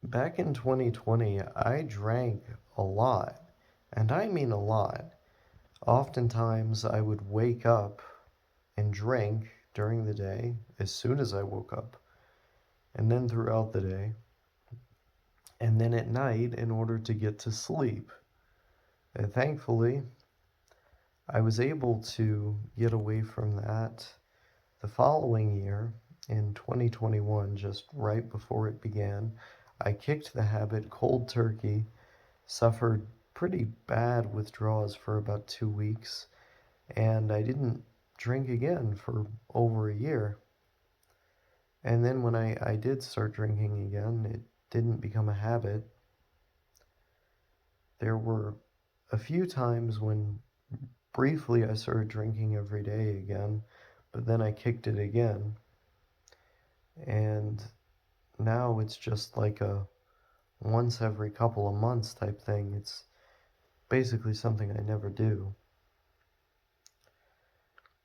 Back in 2020, I drank a lot, and I mean a lot. Oftentimes, I would wake up and drink during the day as soon as I woke up, and then throughout the day, and then at night in order to get to sleep. And thankfully, I was able to get away from that the following year in 2021, just right before it began. I kicked the habit cold turkey, suffered pretty bad withdrawals for about 2 weeks, and I didn't drink again for over a year. And then when I did start drinking again, it didn't become a habit. There were a few times when briefly I started drinking every day again, but then I kicked it again. And now it's just like a once every couple of months type thing. It's basically something I never do.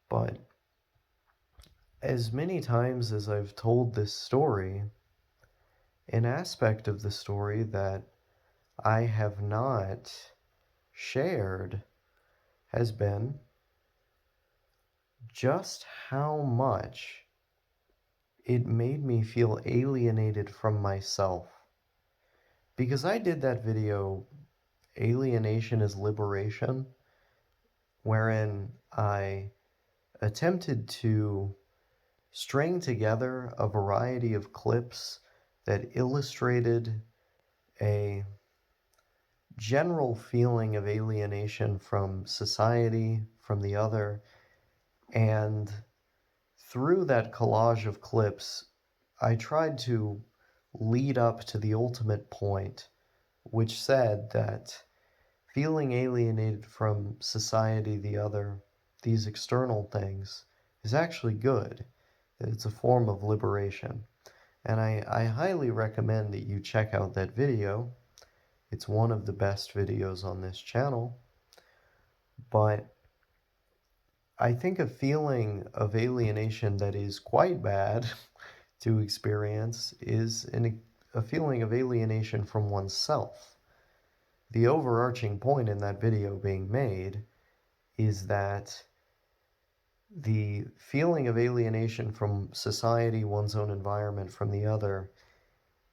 But as many times as I've told this story, an aspect of the story that I have not shared has been just how much it made me feel alienated from myself. Because I did that video, Alienation is Liberation, wherein I attempted to string together a variety of clips that illustrated a general feeling of alienation from society, from the other, and through that collage of clips, I tried to lead up to the ultimate point, which said that feeling alienated from society, the other, these external things, is actually good. It's a form of liberation. And I highly recommend that you check out that video. It's one of the best videos on this channel. But I think a feeling of alienation that is quite bad to experience is a feeling of alienation from oneself. The overarching point in that video being made is that the feeling of alienation from society, one's own environment, from the other,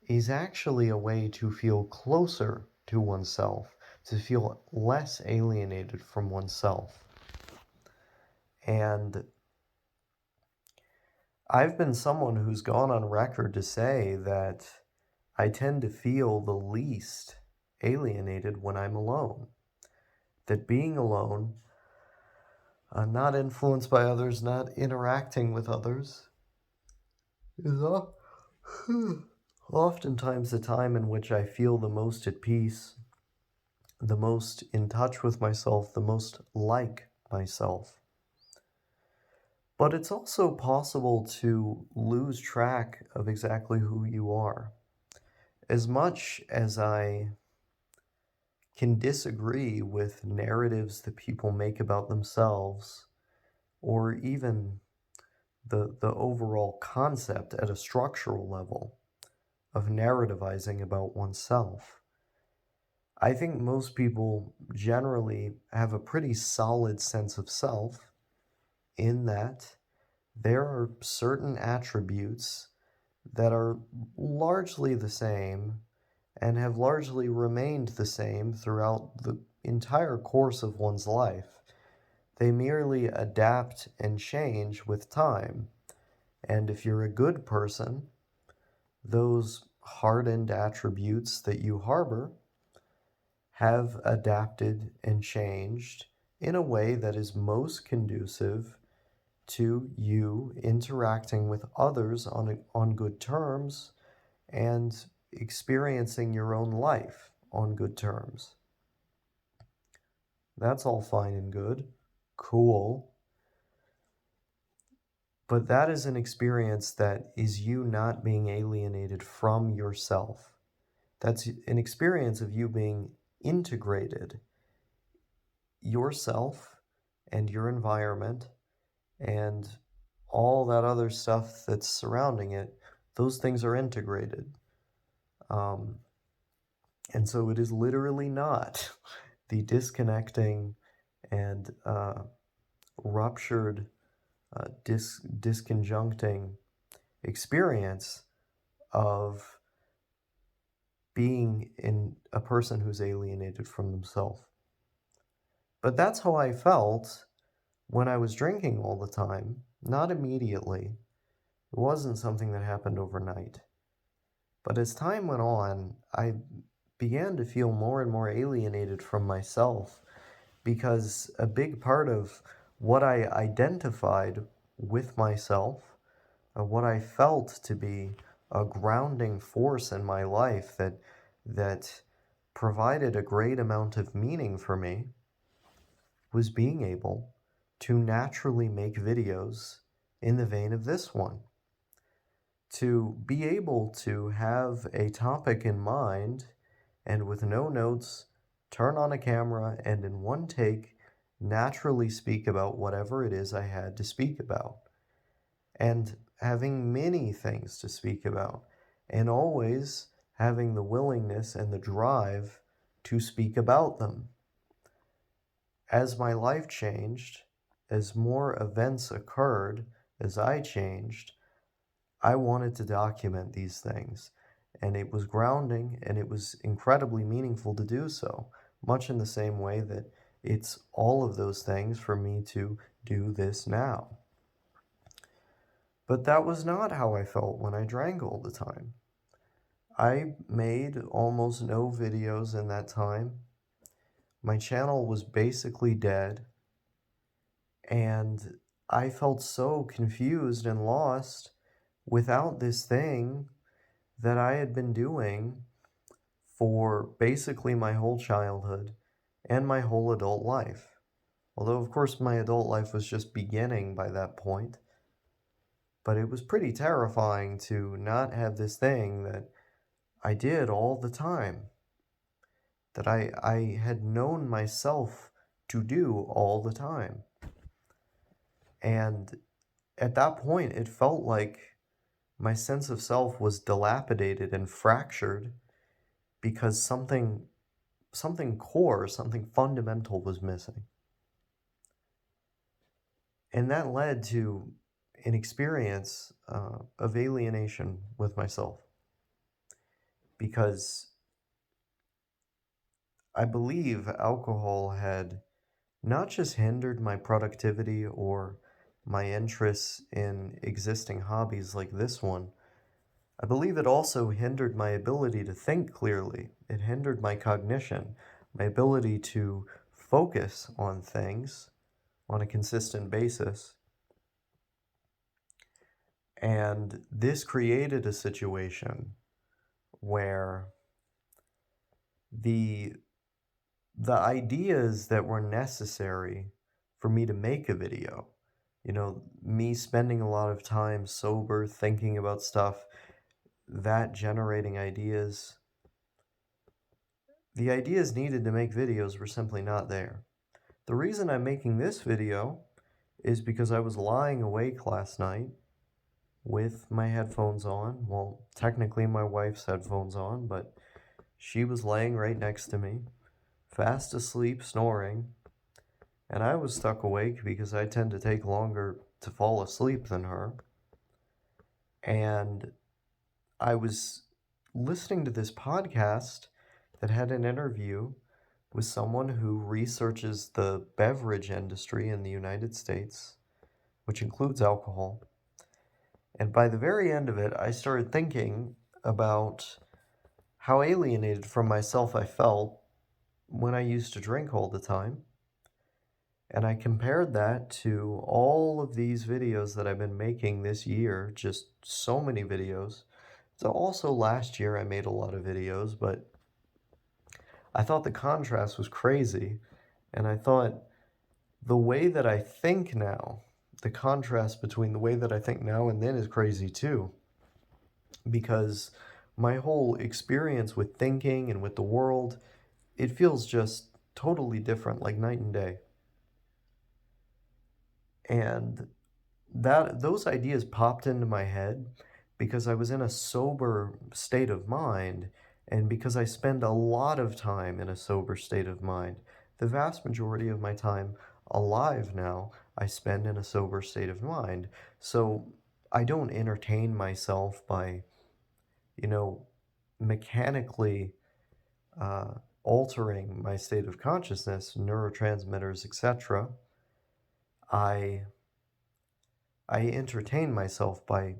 is actually a way to feel closer to oneself, to feel less alienated from oneself. And I've been someone who's gone on record to say that I tend to feel the least alienated when I'm alone. That being alone, not influenced by others, not interacting with others, is oftentimes the time in which I feel the most at peace, the most in touch with myself, the most like myself. But it's also possible to lose track of exactly who you are. As much as I can disagree with narratives that people make about themselves, or even the overall concept at a structural level of narrativizing about oneself, I think most people generally have a pretty solid sense of self in that there are certain attributes that are largely the same and have largely remained the same throughout the entire course of one's life. They merely adapt and change with time. And if you're a good person, those hardened attributes that you harbor have adapted and changed in a way that is most conducive to you interacting with others on good terms and experiencing your own life on good terms. That's all fine and good. Cool. But that is an experience that is you not being alienated from yourself. That's an experience of you being integrated. Yourself and your environment and all that other stuff that's surrounding it, those things are integrated. Um, and so it is literally not the disconnecting and ruptured, disconjuncting experience of being in a person who's alienated from themselves. But that's how I felt when I was drinking all the time, not immediately. It wasn't something that happened overnight. But as time went on, I began to feel more and more alienated from myself because a big part of what I identified with myself, what I felt to be a grounding force in my life that provided a great amount of meaning for me, was being able to naturally make videos in the vein of this one. To be able to have a topic in mind and with no notes, turn on a camera and in one take, naturally speak about whatever it is I had to speak about. And having many things to speak about, and always having the willingness and the drive to speak about them. As my life changed, as more events occurred, as I changed, I wanted to document these things. And it was grounding and it was incredibly meaningful to do so, much in the same way that it's all of those things for me to do this now. But that was not how I felt when I drank all the time. I made almost no videos in that time. My channel was basically dead. And I felt so confused and lost without this thing that I had been doing for basically my whole childhood and my whole adult life. Although, of course, my adult life was just beginning by that point. But it was pretty terrifying to not have this thing that I did all the time, that I had known myself to do all the time. And at that point, it felt like my sense of self was dilapidated and fractured because something core, something fundamental was missing. And that led to an experience of alienation with myself because I believe alcohol had not just hindered my productivity or my interests in existing hobbies like this one. I believe it also hindered my ability to think clearly. It hindered my cognition, my ability to focus on things on a consistent basis. And this created a situation where the ideas that were necessary for me to make a video, me spending a lot of time sober thinking about stuff, that generating ideas, the ideas needed to make videos were simply not there. The reason I'm making this video is because I was lying awake last night with my headphones on. Well, technically my wife's headphones on, but she was laying right next to me, fast asleep, snoring, and I was stuck awake because I tend to take longer to fall asleep than her. And I was listening to this podcast that had an interview with someone who researches the beverage industry in the United States, which includes alcohol. And by the very end of it, I started thinking about how alienated from myself I felt when I used to drink all the time. And I compared that to all of these videos that I've been making this year, just so many videos. So also last year I made a lot of videos, but I thought the contrast was crazy. And I thought the way that I think now, the contrast between the way that I think now and then is crazy too. Because my whole experience with thinking and with the world, it feels just totally different, like night and day. And those ideas popped into my head because I was in a sober state of mind, and because I spend a lot of time in a sober state of mind. The vast majority of my time alive now, I spend in a sober state of mind. So I don't entertain myself by, you know, mechanically uh, altering my state of consciousness, neurotransmitters, etc. I I entertain myself by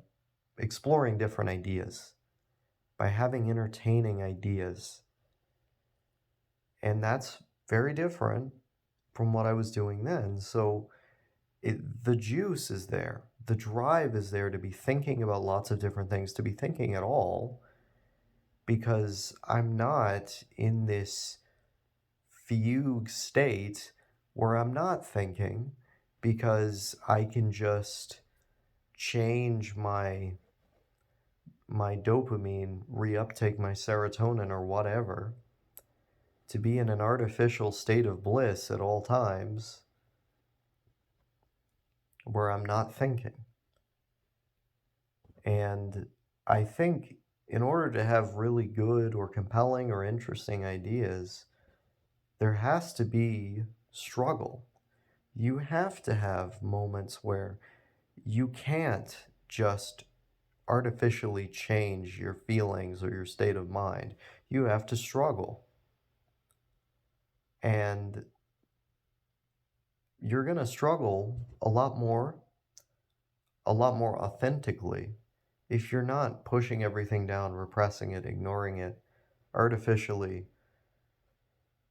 exploring different ideas, by having entertaining ideas. And that's very different from what I was doing then. So the juice is there. The drive is there to be thinking about lots of different things, to be thinking at all, because I'm not in this fugue state where I'm not thinking, because I can just change my dopamine reuptake, my serotonin or whatever, to be in an artificial state of bliss at all times where I'm not thinking. And I think in order to have really good or compelling or interesting ideas, there has to be struggle. You have to have moments where you can't just artificially change your feelings or your state of mind. You have to struggle. And you're going to struggle a lot more authentically if you're not pushing everything down, repressing it, ignoring it, artificially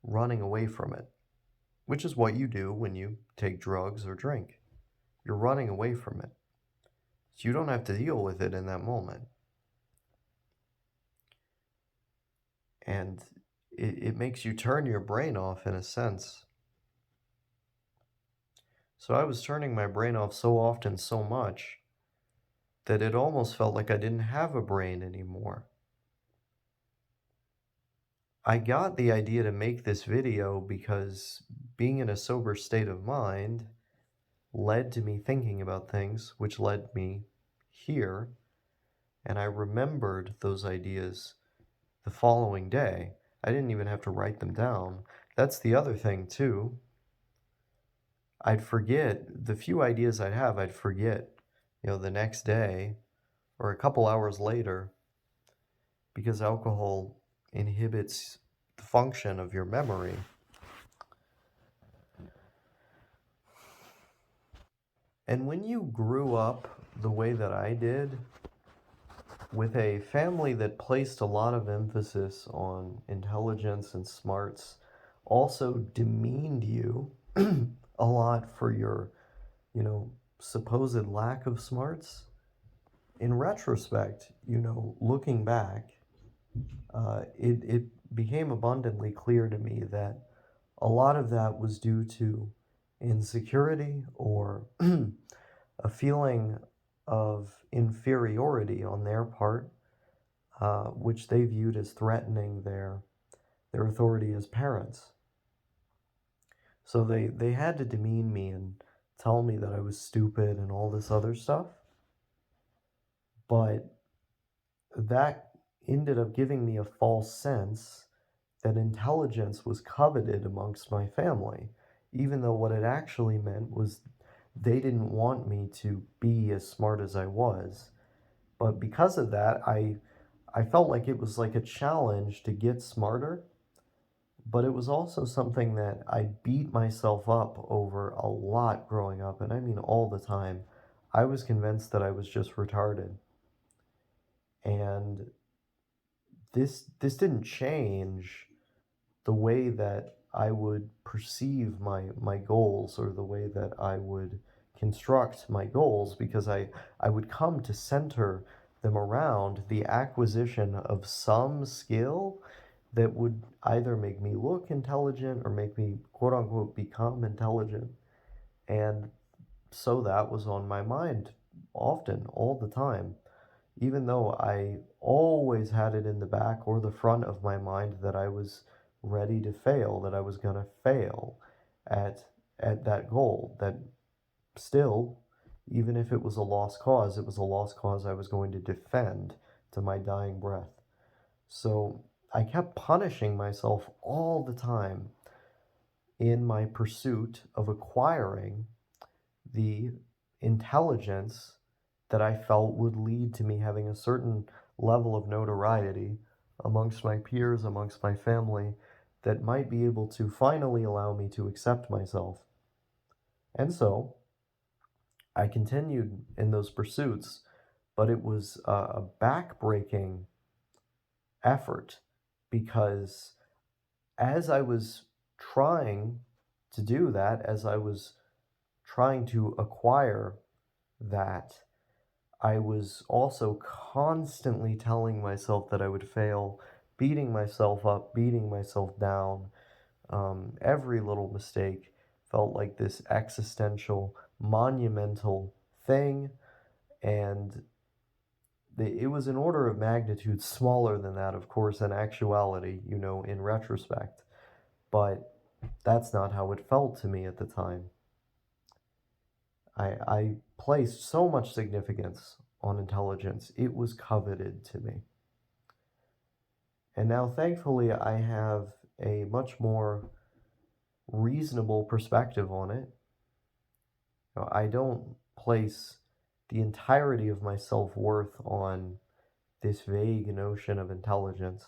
running away from it, which is what you do when you take drugs or drink. You're running away from it. So you don't have to deal with it in that moment. And it makes you turn your brain off in a sense. So I was turning my brain off so often, so much, that it almost felt like I didn't have a brain anymore. I got the idea to make this video because being in a sober state of mind led to me thinking about things, which led me here, and I remembered those ideas the following day. I didn't even have to write them down. That's the other thing, too. I'd forget the few ideas I'd have, I'd forget, the next day or a couple hours later, because alcohol inhibits the function of your memory. And when you grew up the way that I did, with a family that placed a lot of emphasis on intelligence and smarts, also demeaned you a lot for your, supposed lack of smarts. In retrospect, looking back, it became abundantly clear to me that a lot of that was due to insecurity or a feeling of inferiority on their part, which they viewed as threatening their authority as parents. So they had to demean me and tell me that I was stupid and all this other stuff. But that ended up giving me a false sense that intelligence was coveted amongst my family, even though what it actually meant was they didn't want me to be as smart as I was. But because of that, I felt like it was like a challenge to get smarter, but it was also something that I beat myself up over a lot growing up, and I mean all the time. I was convinced that I was just retarded. And this didn't change the way that I would perceive my goals or the way that I would construct my goals, because I would come to center them around the acquisition of some skill that would either make me look intelligent or make me quote unquote become intelligent. And so that was on my mind often, all the time, even though I always had it in the back or the front of my mind that I was ready to fail, that I was going to fail at at that goal, that still, Even if it was a lost cause, it was a lost cause I was going to defend to my dying breath. So I kept punishing myself all the time in my pursuit of acquiring the intelligence that I felt would lead to me having a certain level of notoriety amongst my peers, amongst my family, that might be able to finally allow me to accept myself. And so I continued in those pursuits, but it was a back-breaking effort because as I was trying to do that, as I was trying to acquire that, I was also constantly telling myself that I would fail, beating myself up, beating myself down. Every little mistake felt like this existential, monumental thing, and it was an order of magnitude smaller than that, of course, in actuality, in retrospect. But that's not how it felt to me at the time. I placed so much significance on intelligence. It was coveted to me. And now, thankfully, I have a much more reasonable perspective on it. I don't place the entirety of my self-worth on this vague notion of intelligence.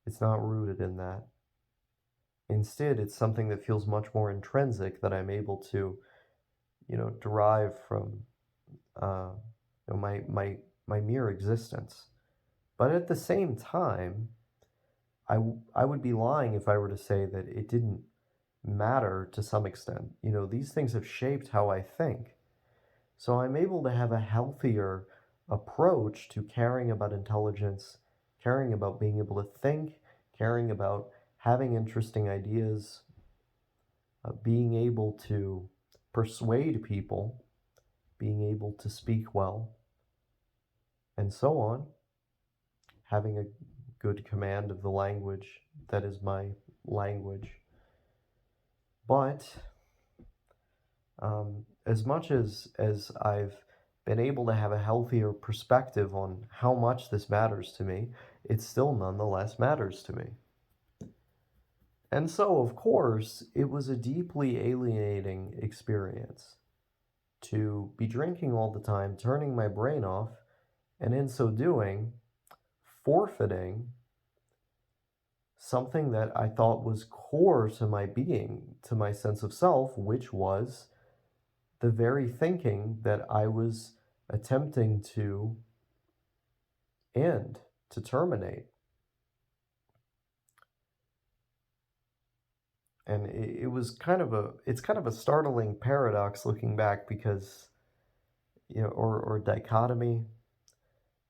It's not rooted in that. Instead, it's something that feels much more intrinsic that I'm able to, derive from my mere existence. But at the same time, I would be lying if I were to say that it didn't matter to some extent. These things have shaped how I think. So I'm able to have a healthier approach to caring about intelligence, caring about being able to think, caring about having interesting ideas, being able to persuade people, being able to speak well, and so on, having a good command of the language that is my language. But as much as I've been able to have a healthier perspective on how much this matters to me, it still nonetheless matters to me. And so, of course, it was a deeply alienating experience to be drinking all the time, turning my brain off, and in so doing, forfeiting something that I thought was core to my being, to my sense of self, which was the very thinking that I was attempting to end, to terminate. And it was it's kind of a startling paradox looking back because, or dichotomy,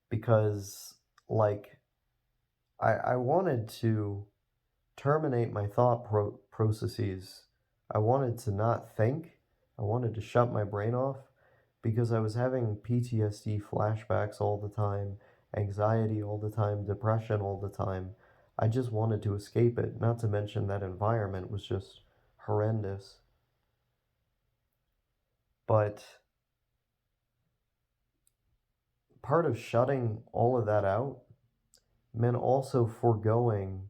because like I wanted to terminate my thought processes. I wanted to not think. I wanted to shut my brain off because I was having PTSD flashbacks all the time, anxiety all the time, depression all the time. I just wanted to escape it, not to mention that environment was just horrendous. But part of shutting all of that out meant also foregoing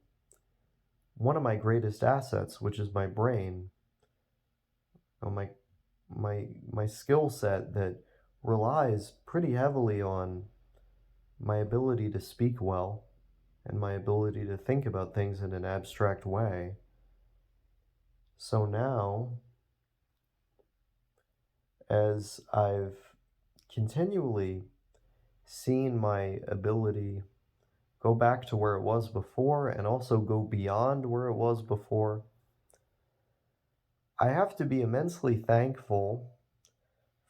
one of my greatest assets, which is my brain, my skill set that relies pretty heavily on my ability to speak well and my ability to think about things in an abstract way. So now, as I've continually seen my ability go back to where it was before and also go beyond where it was before, I have to be immensely thankful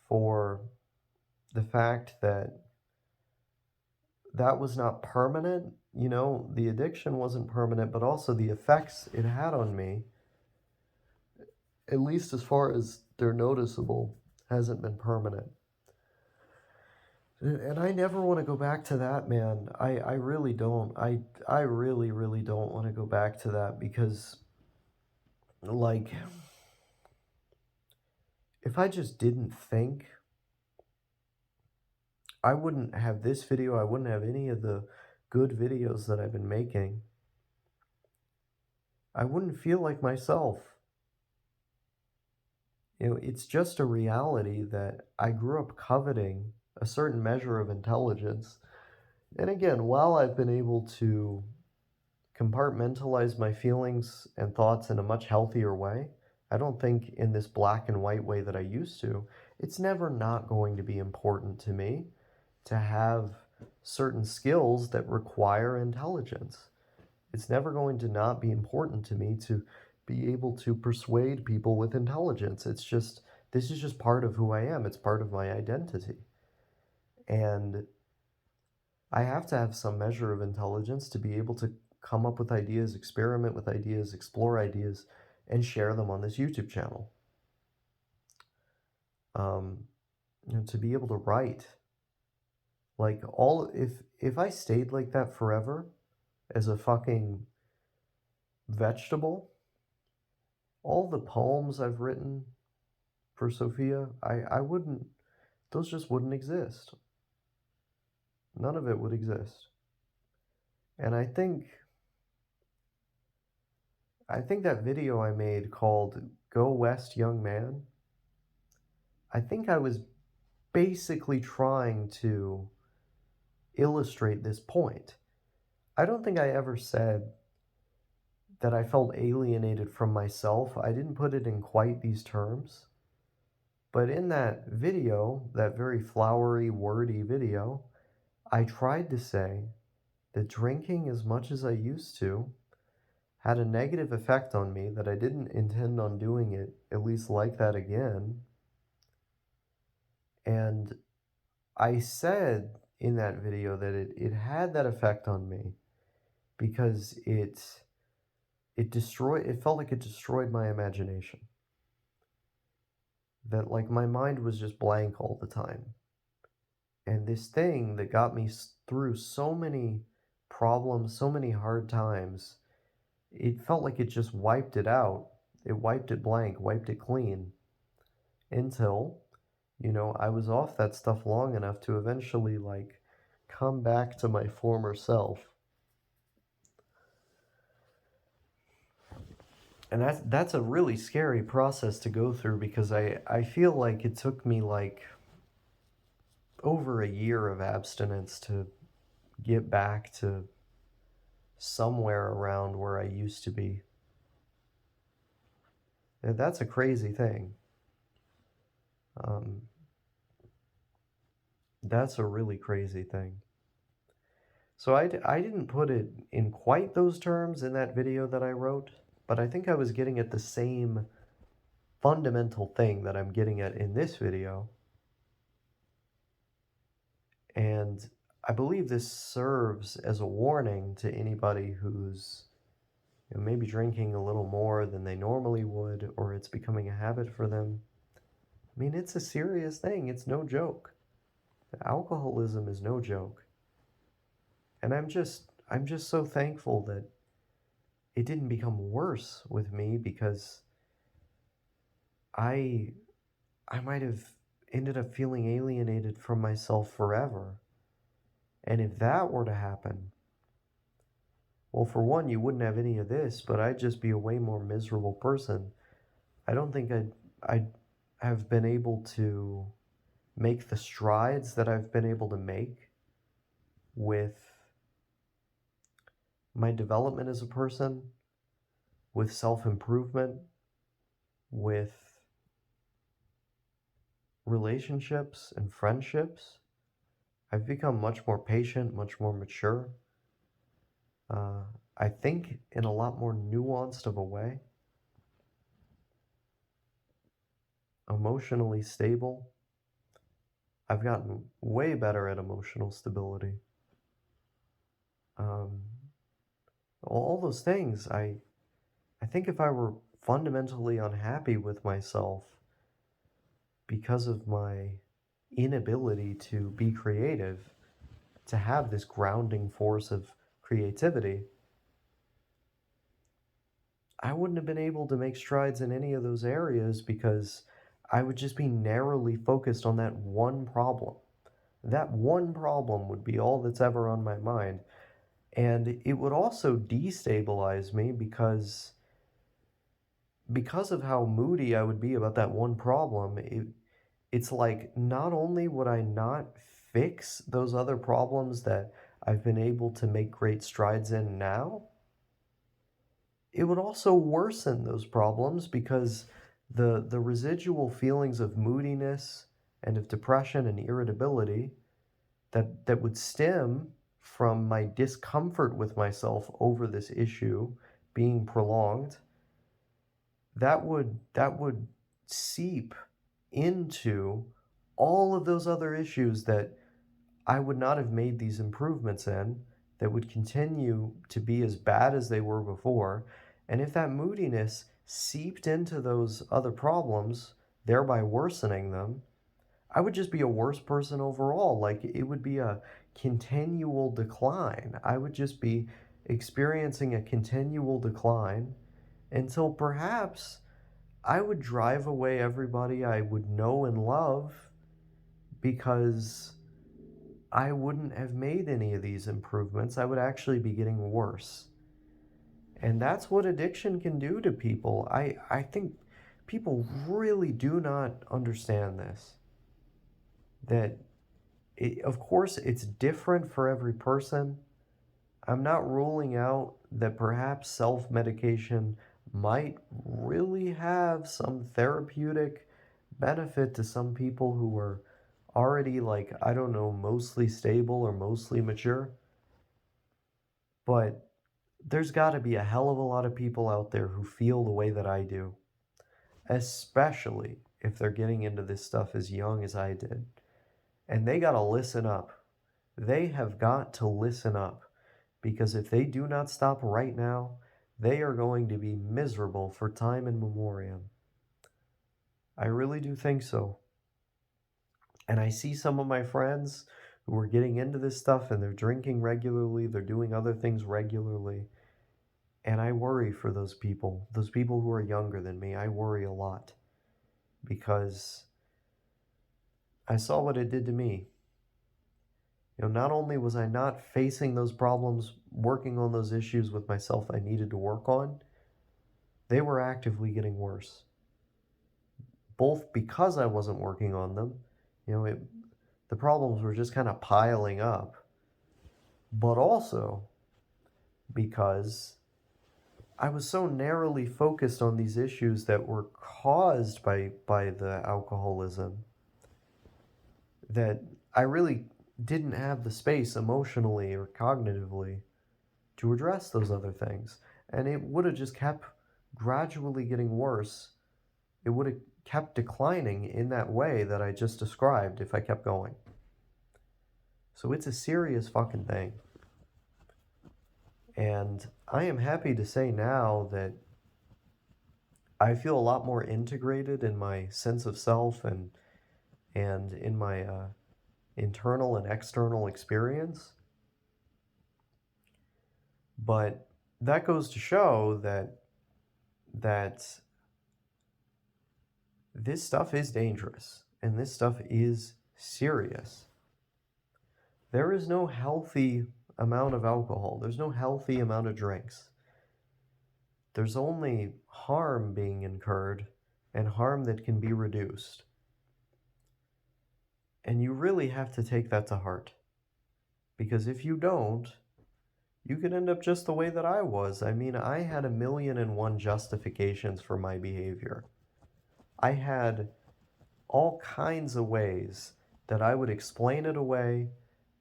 for the fact that that was not permanent. The addiction wasn't permanent, but also the effects it had on me, at least as far as they're noticeable, hasn't been permanent. And I never want to go back to that, man. I really don't. I really, really don't want to go back to that because, like, if I just didn't think, I wouldn't have this video, I wouldn't have any of the good videos that I've been making. I wouldn't feel like myself. It's just a reality that I grew up coveting a certain measure of intelligence. And again, while I've been able to compartmentalize my feelings and thoughts in a much healthier way, I don't think in this black and white way that I used to, it's never not going to be important to me to have certain skills that require intelligence. It's never going to not be important to me to be able to persuade people with intelligence. This is just part of who I am. It's part of my identity. And I have to have some measure of intelligence to be able to come up with ideas, experiment with ideas, explore ideas, and share them on this YouTube channel. Um, to be able to write, like if I stayed like that forever as a fucking vegetable, all the poems I've written for Sophia, I wouldn't, those just wouldn't exist. None of it would exist. And I think that video I made called Go West Young Man, I think I was basically trying to illustrate this point. I don't think I ever said that I felt alienated from myself. I didn't put it in quite these terms. But in that video, that very flowery, wordy video, I tried to say that drinking as much as I used to had a negative effect on me, that I didn't intend on doing it, at least like that again. And I said in that video that it had that effect on me because it felt like it destroyed my imagination. That like my mind was just blank all the time. And this thing that got me through so many problems, so many hard times, it felt like it just wiped it out. It wiped it blank, wiped it clean until, I was off that stuff long enough to eventually like come back to my former self. And that's a really scary process to go through because I feel like it took me like over a year of abstinence to get back to somewhere around where I used to be. And that's a crazy thing. Um, that's a really crazy thing. So I didn't put it in quite those terms in that video that I wrote, but I think I was getting at the same fundamental thing that I'm getting at in this video. And I believe this serves as a warning to anybody who's maybe drinking a little more than they normally would, or it's becoming a habit for them. I mean, it's a serious thing. It's no joke. Alcoholism is no joke. And I'm just so thankful that it didn't become worse with me because I I might have ended up feeling alienated from myself forever. And if that were to happen, well, for one, you wouldn't have any of this, but I'd just be a way more miserable person. I don't think I'd have been able to make the strides that I've been able to make with my development as a person, with self-improvement, with relationships and friendships. I've become much more patient, much more mature. I think in a lot more nuanced of a way. Emotionally stable. I've gotten way better at emotional stability. Um, all those things, I think if I were fundamentally unhappy with myself because of my inability to be creative, to have this grounding force of creativity, I wouldn't have been able to make strides in any of those areas because I would just be narrowly focused on that one problem. That one problem would be all that's ever on my mind. And it would also destabilize me because of how moody I would be about that one problem. It's like not only would I not fix those other problems that I've been able to make great strides in now, it would also worsen those problems because the residual feelings of moodiness and of depression and irritability that would stem from my discomfort with myself over this issue being prolonged, that would seep into all of those other issues that I would not have made these improvements in, that would continue to be as bad as they were before. And if that moodiness seeped into those other problems, thereby worsening them, I would just be a worse person overall. Like it would be a continual decline. I would just be experiencing a continual decline until perhaps I would drive away everybody I would know and love because I wouldn't have made any of these improvements. I would actually be getting worse. And that's what addiction can do to people. I think people really do not understand this. That, of course, it's different for every person. I'm not ruling out that perhaps self medication might really have some therapeutic benefit to some people who are already, like, I don't know, mostly stable or mostly mature. But there's got to be a hell of a lot of people out there who feel the way that I do, especially if they're getting into this stuff as young as I did. And they got to listen up. They have got to listen up because if they do not stop right now, they are going to be miserable for time in memoriam. I really do think so. And I see some of my friends who are getting into this stuff and they're drinking regularly, they're doing other things regularly. And I worry for those people who are younger than me. I worry a lot because I saw what it did to me. Not only was I not facing those problems, working on those issues with myself I needed to work on, they were actively getting worse. Both because I wasn't working on them, the problems were just kind of piling up, but also because I was so narrowly focused on these issues that were caused by the alcoholism that I really didn't have the space emotionally or cognitively to address those other things. And it would have just kept gradually getting worse. It would have kept declining in that way that I just described if I kept going. So it's a serious fucking thing. And I am happy to say now that I feel a lot more integrated in my sense of self and in my internal and external experience. But that goes to show that this stuff is dangerous and this stuff is serious. There is no healthy amount of alcohol. There's no healthy amount of drinks. There's only harm being incurred and harm that can be reduced. And you really have to take that to heart. Because if you don't, you could end up just the way that I was. I mean, I had 1,000,001 justifications for my behavior. I had all kinds of ways that I would explain it away,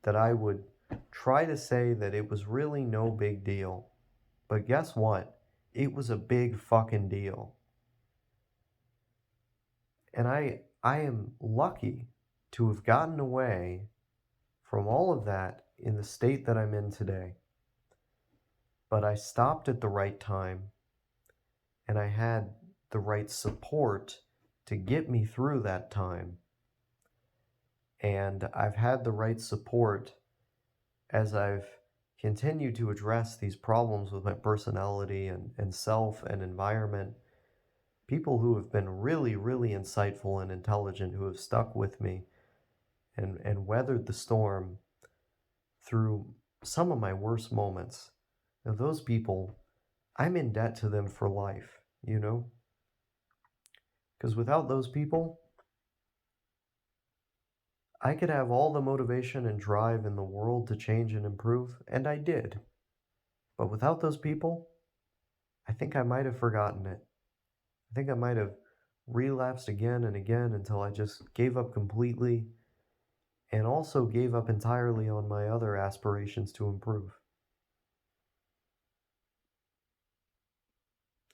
that I would try to say that it was really no big deal. But guess what? It was a big fucking deal. And I am lucky to have gotten away from all of that in the state that I'm in today. But I stopped at the right time, and I had the right support to get me through that time. And I've had the right support as I've continued to address these problems with my personality and self and environment, people who have been really, really insightful and intelligent, who have stuck with me and weathered the storm through some of my worst moments. Now, those people, I'm in debt to them for life, you know? Because without those people, I could have all the motivation and drive in the world to change and improve, and I did. But without those people, I think I might have forgotten it. I think I might have relapsed again and again until I just gave up completely and also gave up entirely on my other aspirations to improve.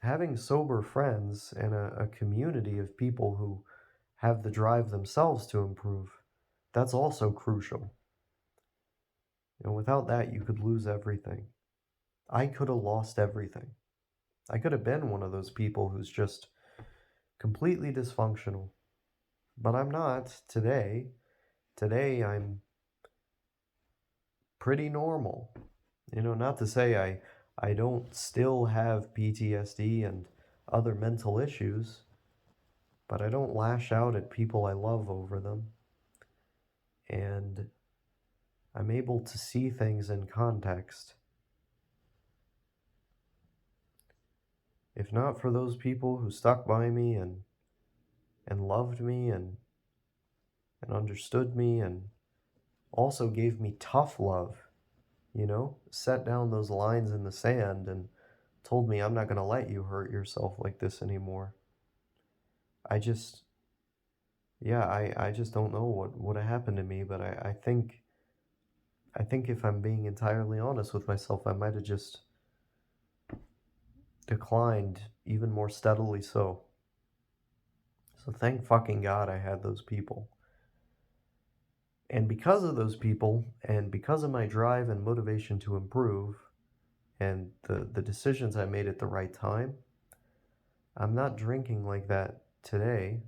Having sober friends and a community of people who have the drive themselves to improve, that's also crucial. And without that, you could lose everything. I could have lost everything. I could have been one of those people who's just completely dysfunctional. But I'm not today. Today, I'm pretty normal. Not to say I don't still have PTSD and other mental issues, but I don't lash out at people I love over them. And I'm able to see things in context. If not for those people who stuck by me and loved me and understood me and also gave me tough love, set down those lines in the sand and told me I'm not going to let you hurt yourself like this anymore. I just, yeah, I just don't know what would have happened to me, but I think if I'm being entirely honest with myself, I might have just declined even more steadily so. So thank fucking God I had those people. And because of those people, and because of my drive and motivation to improve, and the decisions I made at the right time, I'm not drinking like that today,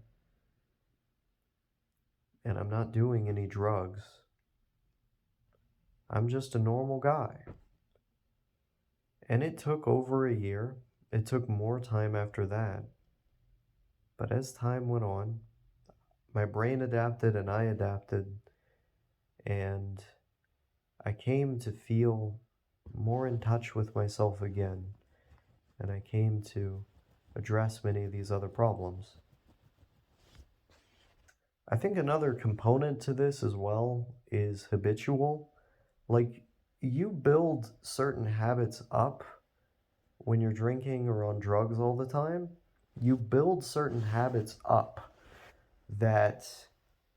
and I'm not doing any drugs. I'm just a normal guy. And it took over a year. It took more time after that. But as time went on, my brain adapted and I adapted, and I came to feel more in touch with myself again, and I came to address many of these other problems. I think another component to this as well is habitual. Like, you build certain habits up when you're drinking or on drugs all the time. You build certain habits up that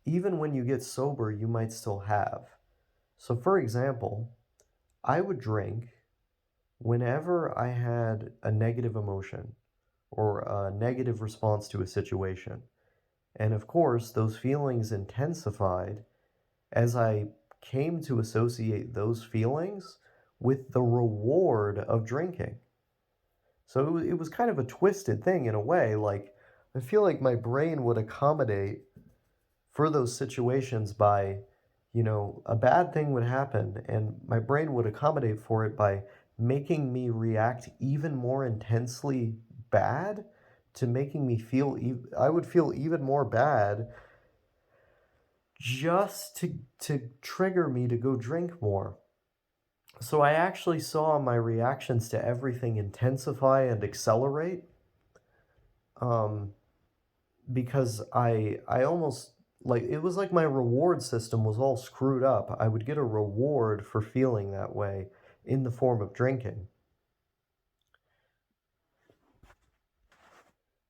even when you get sober, you might still have. So, for example, I would drink whenever I had a negative emotion or a negative response to a situation. And of course, those feelings intensified as I came to associate those feelings with the reward of drinking. So it was kind of a twisted thing in a way. Like, I feel like my brain would accommodate for those situations by, a bad thing would happen, and my brain would accommodate for it by making me react even more intensely bad to making me feel, I would feel even more bad just to trigger me to go drink more. So I actually saw my reactions to everything intensify and accelerate, um, because I almost, like, it was like my reward system was all screwed up. I would get a reward for feeling that way in the form of drinking.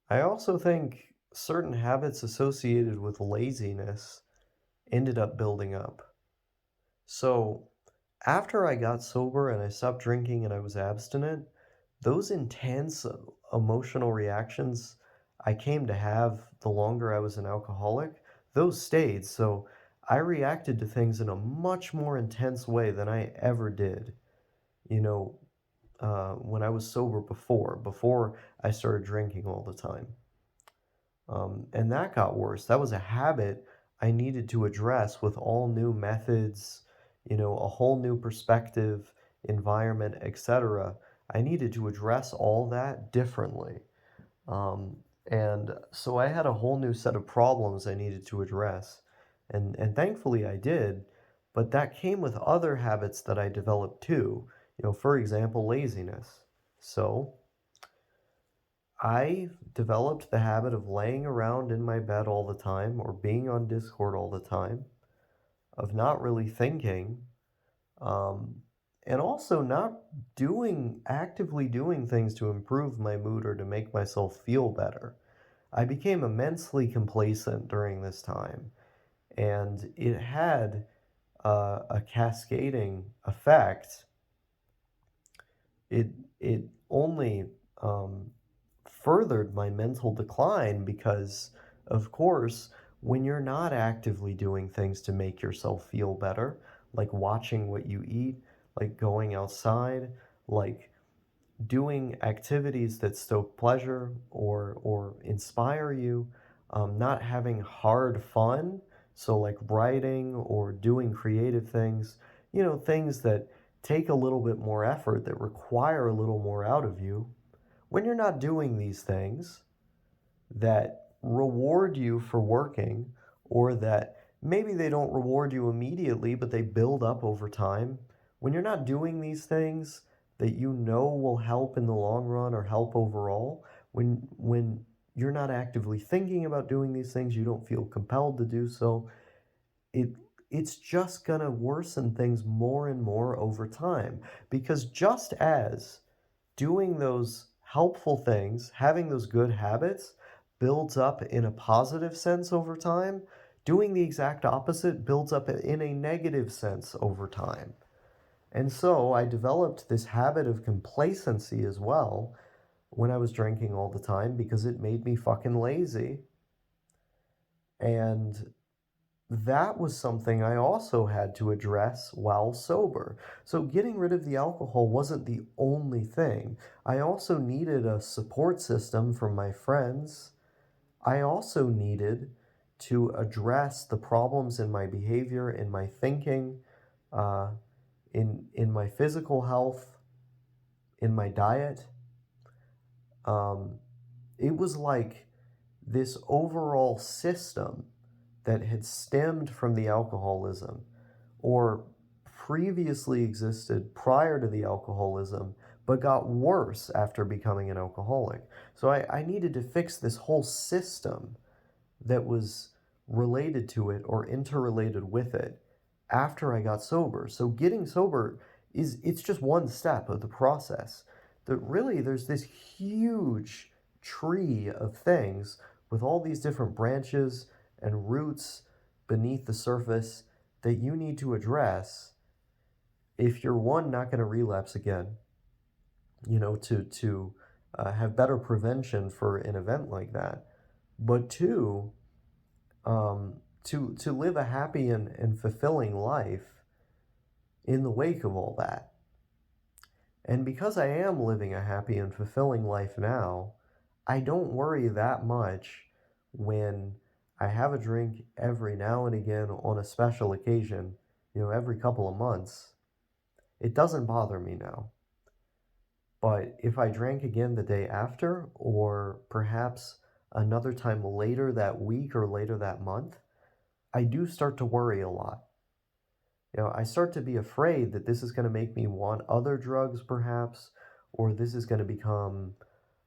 I also think certain habits associated with laziness ended up building up. So after I got sober and I stopped drinking and I was abstinent, those intense emotional reactions I came to have the longer I was an alcoholic, those stayed. So I reacted to things in a much more intense way than I ever did, you know, when I was sober before I started drinking all the time. And that got worse. That was a habit I needed to address with all new methods, a whole new perspective, environment, etc. I needed to address all that differently. And so I had a whole new set of problems I needed to address. And thankfully I did, but that came with other habits that I developed too. For example, laziness. So I developed the habit of laying around in my bed all the time or being on Discord all the time, of not really thinking, um, and also not actively doing things to improve my mood or to make myself feel better. I became immensely complacent during this time, and it had a cascading effect. It it only um, furthered my mental decline because, of course, when you're not actively doing things to make yourself feel better, like watching what you eat, like going outside, like doing activities that stoke pleasure or inspire you, not having hard fun, so like writing or doing creative things, things that take a little bit more effort, that require a little more out of you. When you're not doing these things that reward you for working, or that maybe they don't reward you immediately, but they build up over time. When you're not doing these things that you know will help in the long run or help overall, when you're not actively thinking about doing these things, you don't feel compelled to do so, it it's just going to worsen things more and more over time. Because just as doing those helpful things, having those good habits, builds up in a positive sense over time, doing the exact opposite builds up in a negative sense over time. And so I developed this habit of complacency as well when I was drinking all the time because it made me fucking lazy. And that was something I also had to address while sober. So getting rid of the alcohol wasn't the only thing. I also needed a support system from my friends. I also needed to address the problems in my behavior, in my thinking, uh, in my physical health, in my diet. Um, it was like this overall system that had stemmed from the alcoholism or previously existed prior to the alcoholism but got worse after becoming an alcoholic. So I needed to fix this whole system that was related to it or interrelated with it after I got sober. So getting sober it's just one step of the process. That really there's this huge tree of things with all these different branches and roots beneath the surface that you need to address if you're one not going to relapse again, to have better prevention for an event like that, but two, to live a happy and fulfilling life in the wake of all that. And because I am living a happy and fulfilling life now, I don't worry that much when I have a drink every now and again on a special occasion, every couple of months. It doesn't bother me now. But if I drank again the day after, or perhaps another time later that week or later that month, I do start to worry a lot. I start to be afraid that this is going to make me want other drugs, perhaps, or this is going to become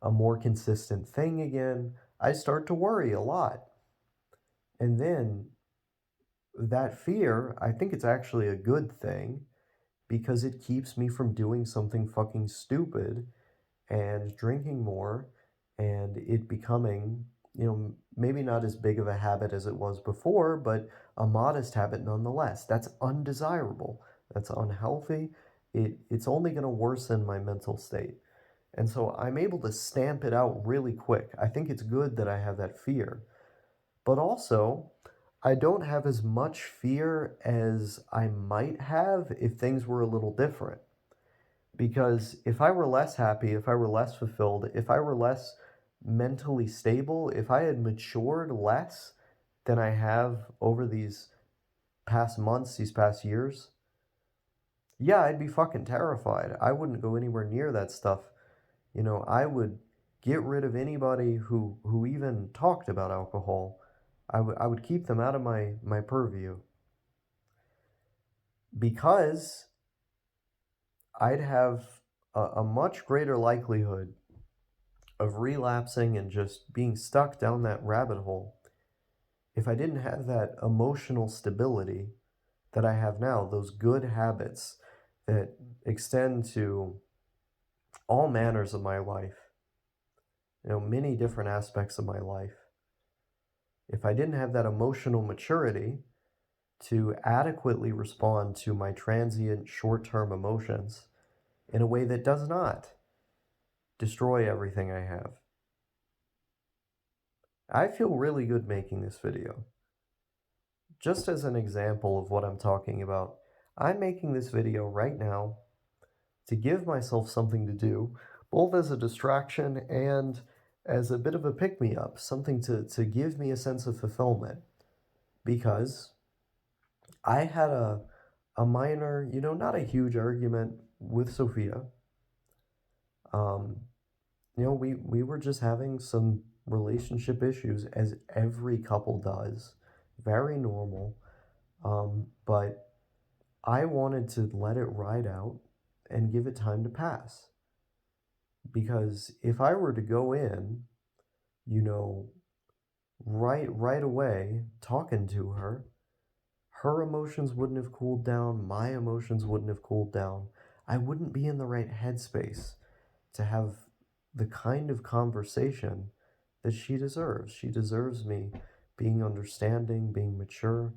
a more consistent thing again. I start to worry a lot. And then that fear, I think it's actually a good thing because it keeps me from doing something fucking stupid and drinking more and it becoming, maybe not as big of a habit as it was before, but a modest habit nonetheless. That's undesirable. That's unhealthy. It's only going to worsen my mental state. And so I'm able to stamp it out really quick. I think it's good that I have that fear. But also, I don't have as much fear as I might have if things were a little different. Because if I were less happy, if I were less fulfilled, if I were less mentally stable, if I had matured less than I have over these past months, these past years, yeah, I'd be fucking terrified. I wouldn't go anywhere near that stuff. I would get rid of anybody who even talked about alcohol. I would keep them out of my purview because I'd have a much greater likelihood of relapsing and just being stuck down that rabbit hole if I didn't have that emotional stability that I have now, those good habits that extend to all manners of my life, many different aspects of my life. If I didn't have that emotional maturity to adequately respond to my transient short-term emotions in a way that does not destroy everything I have, I feel really good making this video. Just as an example of what I'm talking about, I'm making this video right now to give myself something to do, both as a distraction and as a bit of a pick-me-up, something to give me a sense of fulfillment. Because I had a minor, not a huge argument with Sophia. We were just having some relationship issues, as every couple does. Very normal. But I wanted to let it ride out and give it time to pass. Because if I were to go in, you know, right away talking to her, her emotions wouldn't have cooled down, my emotions wouldn't have cooled down. I wouldn't be in the right headspace to have the kind of conversation that she deserves. She deserves me being understanding, being mature,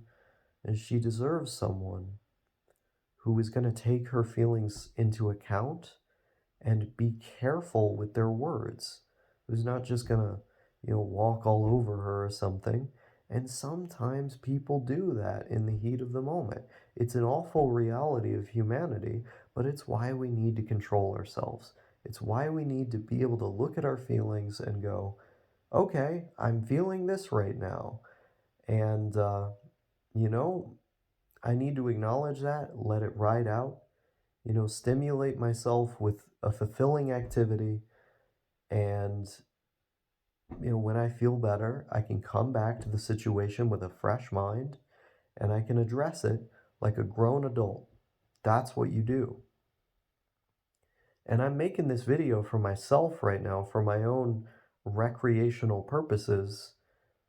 and she deserves someone who is going to take her feelings into account and be careful with their words, who's not just going to, walk all over her or something. And sometimes people do that in the heat of the moment. It's an awful reality of humanity, but it's why we need to control ourselves. It's why we need to be able to look at our feelings and go, okay, I'm feeling this right now. And, I need to acknowledge that, let it ride out, stimulate myself with a fulfilling activity. And, when I feel better, I can come back to the situation with a fresh mind and I can address it like a grown adult. That's what you do. And I'm making this video for myself right now for my own recreational purposes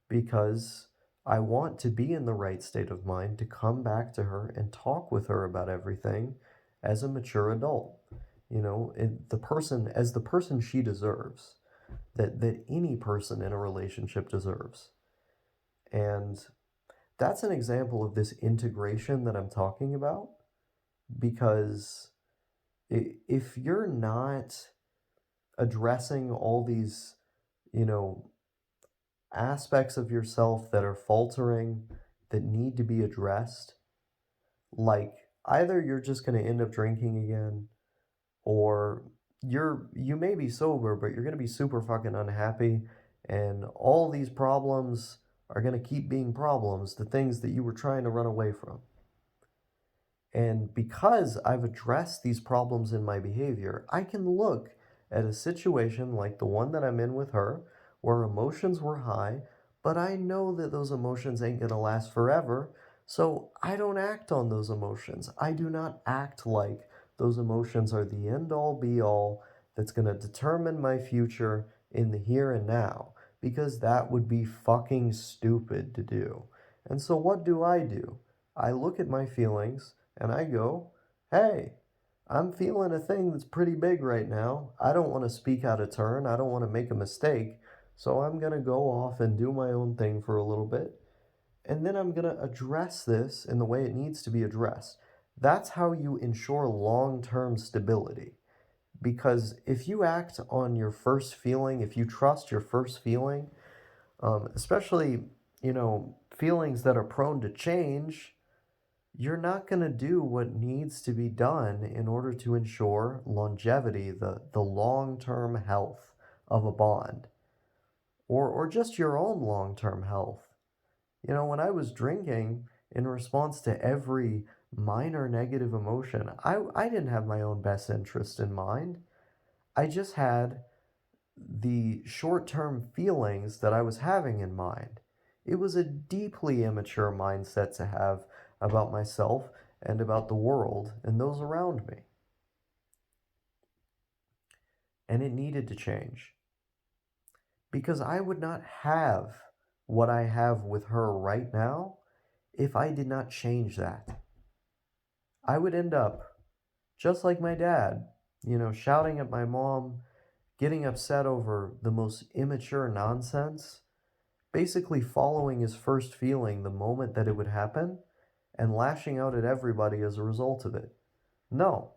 because I want to be in the right state of mind to come back to her and talk with her about everything as a mature adult. As the person she deserves, that any person in a relationship deserves. And that's an example of this integration that I'm talking about, because if you're not addressing all these, you know, aspects of yourself that are faltering, that need to be addressed, like either you're just going to end up drinking again, or you may be sober, but you're going to be super fucking unhappy, and all these problems are going to keep being problems, the things that you were trying to run away from. And because I've addressed these problems in my behavior, I can look at a situation like the one that I'm in with her, where emotions were high, but I know that those emotions ain't gonna last forever, so I don't act on those emotions. I do not act like those emotions are the end all be all that's gonna determine my future in the here and now, because that would be fucking stupid to do. And so what do? I look at my feelings and I go, hey, I'm feeling a thing that's pretty big right now. I don't want to speak out of turn. I don't want to make a mistake. So I'm going to go off and do my own thing for a little bit. And then I'm going to address this in the way it needs to be addressed. That's how you ensure long-term stability. Because if you act on your first feeling, if you trust your first feeling, especially, feelings that are prone to change, you're not going to do what needs to be done in order to ensure longevity, the long-term health of a bond, or just your own long-term health. When I was drinking in response to every minor negative emotion, I didn't have my own best interest in mind. I just had the short-term feelings that I was having in mind. It was a deeply immature mindset to have about myself and about the world and those around me. And it needed to change because I would not have what I have with her right now if I did not change that. I would end up just like my dad, shouting at my mom, getting upset over the most immature nonsense, basically following his first feeling the moment that it would happen and lashing out at everybody as a result of it. No.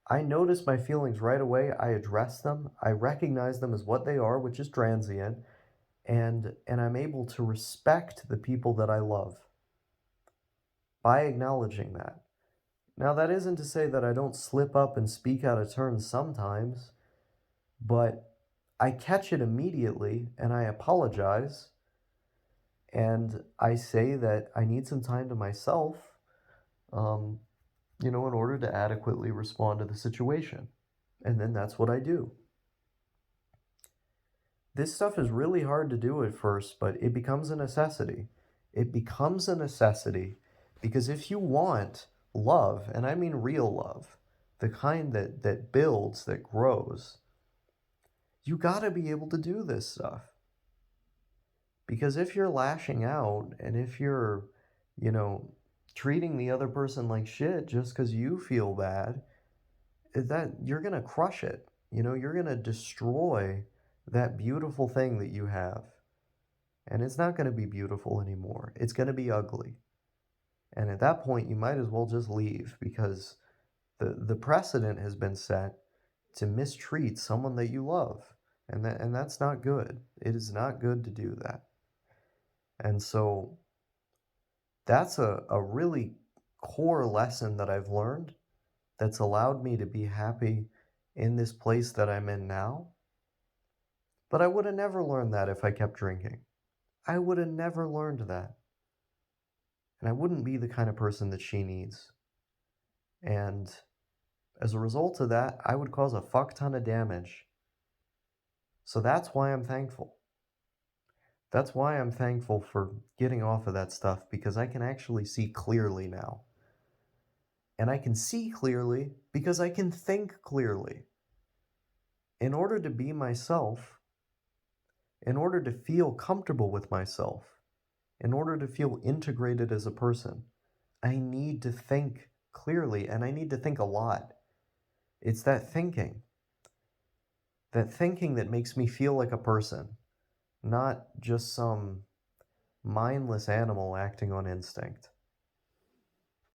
I notice my feelings right away. I address them. I recognize them as what they are, which is transient, and I'm able to respect the people that I love by acknowledging that. Now, that isn't to say that I don't slip up and speak out of turn sometimes, but I catch it immediately and I apologize and I say that I need some time to myself, um, in order to adequately respond to the situation. And then that's what I do. This stuff is really hard to do at first, but it becomes a necessity. It becomes a necessity because if you want love, and I mean real love, the kind that builds, that grows, you gotta be able to do this stuff. Because if you're lashing out and if you're, you know, treating the other person like shit just because you feel bad, that you're gonna crush it. You're gonna destroy that beautiful thing that you have. And it's not gonna be beautiful anymore. It's gonna be ugly. And at that point, you might as well just leave because the precedent has been set to mistreat someone that you love. And that's not good. It is not good to do that. And so that's a really core lesson that I've learned that's allowed me to be happy in this place that I'm in now. But I would have never learned that if I kept drinking. I would have never learned that. And I wouldn't be the kind of person that she needs. And as a result of that, I would cause a fuck ton of damage. So that's why I'm thankful. That's why I'm thankful for getting off of that stuff because I can actually see clearly now. And I can see clearly because I can think clearly. In order to be myself, in order to feel comfortable with myself, in order to feel integrated as a person, I need to think clearly and I need to think a lot. It's that makes me feel like a person, not just some mindless animal acting on instinct.